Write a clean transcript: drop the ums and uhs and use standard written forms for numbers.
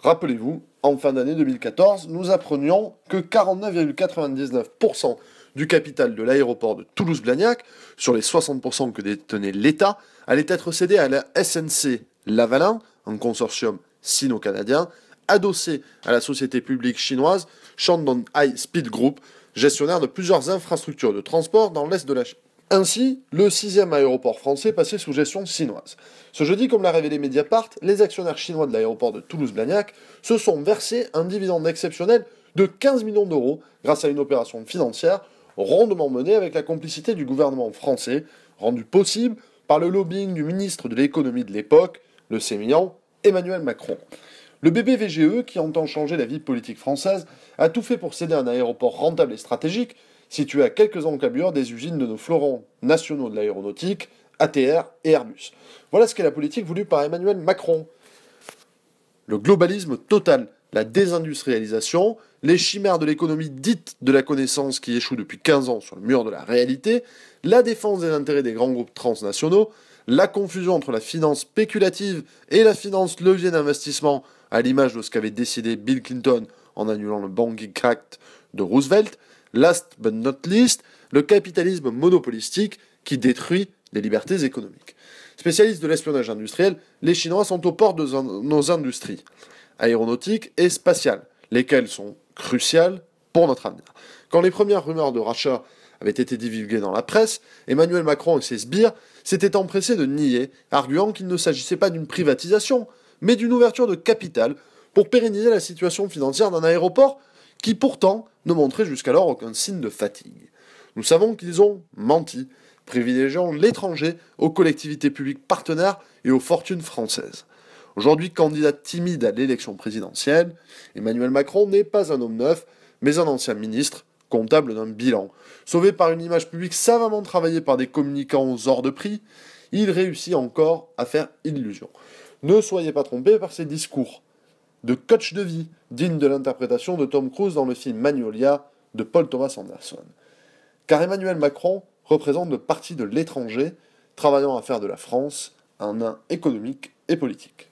Rappelez-vous, en fin d'année 2014, nous apprenions que 49,99% du capital de l'aéroport de Toulouse-Blagnac, sur les 60% que détenait l'État, allait être cédé à la SNC-Lavalin, un consortium sino-canadien, adossé à la société publique chinoise Shandong High Speed Group, gestionnaire de plusieurs infrastructures de transport dans l'est de la Chine. Ainsi, le sixième aéroport français passait sous gestion chinoise. Ce jeudi, comme l'a révélé Mediapart, les actionnaires chinois de l'aéroport de Toulouse-Blagnac se sont versés un dividende exceptionnel de 15 millions d'euros grâce à une opération financière rondement menée avec la complicité du gouvernement français, rendue possible par le lobbying du ministre de l'économie de l'époque, le sémillant Emmanuel Macron. Le BBVGE, qui entend changer la vie politique française, a tout fait pour céder un aéroport rentable et stratégique, situé à quelques encablures des usines de nos fleurons nationaux de l'aéronautique, ATR et Airbus. Voilà ce qu'est la politique voulue par Emmanuel Macron. Le globalisme total, la désindustrialisation, les chimères de l'économie dite de la connaissance qui échouent depuis 15 ans sur le mur de la réalité, la défense des intérêts des grands groupes transnationaux, la confusion entre la finance spéculative et la finance levier d'investissement, à l'image de ce qu'avait décidé Bill Clinton en annulant le Banking Act de Roosevelt, last but not least, le capitalisme monopolistique qui détruit les libertés économiques. Spécialistes de l'espionnage industriel, les Chinois sont aux portes de nos industries aéronautiques et spatiales, lesquelles sont cruciales pour notre avenir. Quand les premières rumeurs de rachat avaient été divulguées dans la presse, Emmanuel Macron et ses sbires s'étaient empressés de nier, arguant qu'il ne s'agissait pas d'une privatisation, mais d'une ouverture de capital pour pérenniser la situation financière d'un aéroport qui pourtant ne montrait jusqu'alors aucun signe de fatigue. Nous savons qu'ils ont menti, privilégiant l'étranger aux collectivités publiques partenaires et aux fortunes françaises. Aujourd'hui candidat timide à l'élection présidentielle, Emmanuel Macron n'est pas un homme neuf, mais un ancien ministre, comptable d'un bilan. Sauvé par une image publique savamment travaillée par des communicants hors de prix, il réussit encore à faire illusion. Ne soyez pas trompés par ses discours de coach de vie, digne de l'interprétation de Tom Cruise dans le film Magnolia de Paul Thomas Anderson. Car Emmanuel Macron représente le parti de l'étranger, travaillant à faire de la France un nain économique et politique.